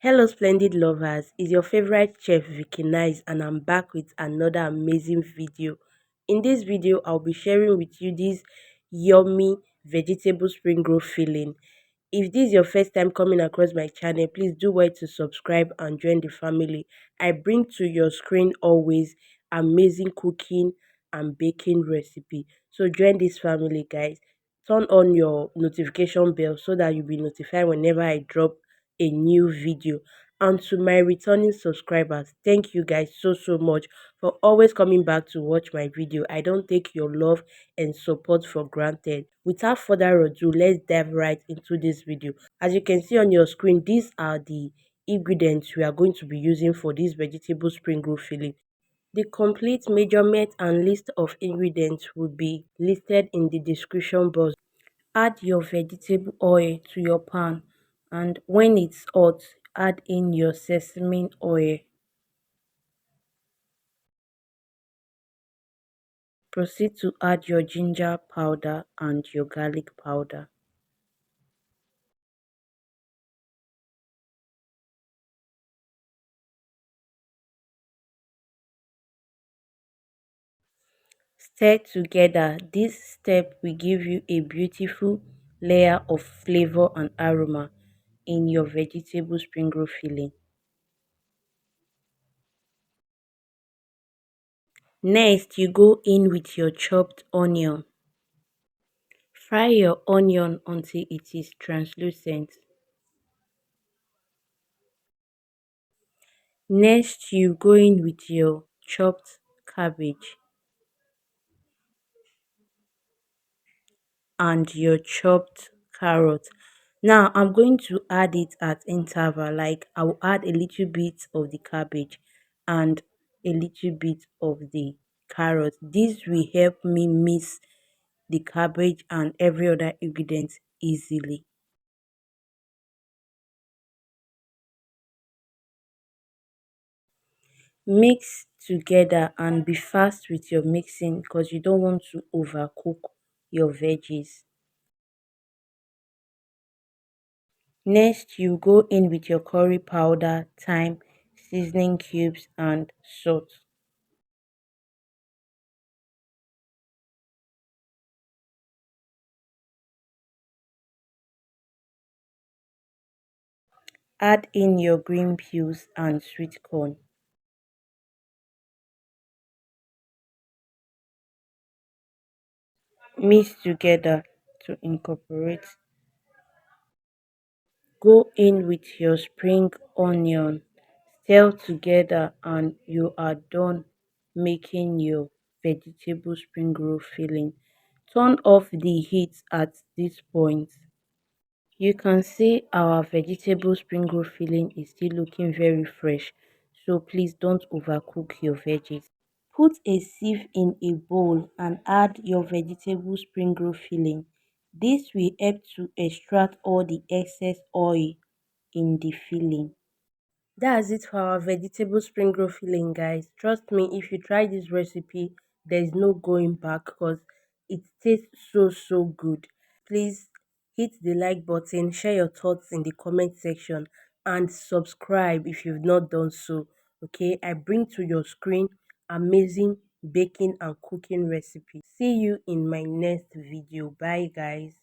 Hello, splendid lovers. It's your favorite chef Vicky Nice, and I'm back with another amazing video. In this video, I'll be sharing with you this yummy vegetable spring roll filling. If this is your first time coming across my channel, please do well to subscribe and join the family. I bring to your screen always amazing cooking and baking recipe. So join this family, guys. Turn on your notification bell so that you'll be notified whenever I drop a new video. And to my returning subscribers, thank you guys so much for always coming back to watch my video. I don't take your love and support for granted. Without further ado, let's dive right into this video. As you can see on your screen, these are the ingredients we are going to be using for this vegetable spring roll filling. The complete measurement and list of ingredients will be listed in the description box. Add your vegetable oil to your pan, and when it's hot, add in your sesame oil. Proceed to add your ginger powder and your garlic powder. Stir together. This step will give you a beautiful layer of flavor and aroma in your vegetable spring roll filling. Next, you go in with your chopped onion. Fry your onion until it is translucent. Next, you go in with your chopped cabbage and your chopped carrot. Now, I'm going to add it at interval. Like, I'll add a little bit of the cabbage and a little bit of the carrot. This will help me mix the cabbage and every other ingredient easily. Mix together and be fast with your mixing because you don't want to overcook your veggies. Next, you go in with your curry powder, thyme, seasoning cubes, and salt. Add in your green peas and sweet corn. Mix together to incorporate. Go in with your spring onion. Stir together and you are done making your vegetable spring roll filling. Turn off the heat at this point. You can see our vegetable spring roll filling is still looking very fresh, so please don't overcook your veggies. Put a sieve in a bowl and add your vegetable spring roll filling. This will help to extract all the excess oil in the filling. That's it for our vegetable spring roll filling, guys. Trust me, if you try this recipe, there's no going back because it tastes so good. Please hit the like button, share your thoughts in the comment section, and subscribe if you've not done so. Okay, I bring to your screen amazing baking and cooking recipes. See you in my next video. Bye, guys.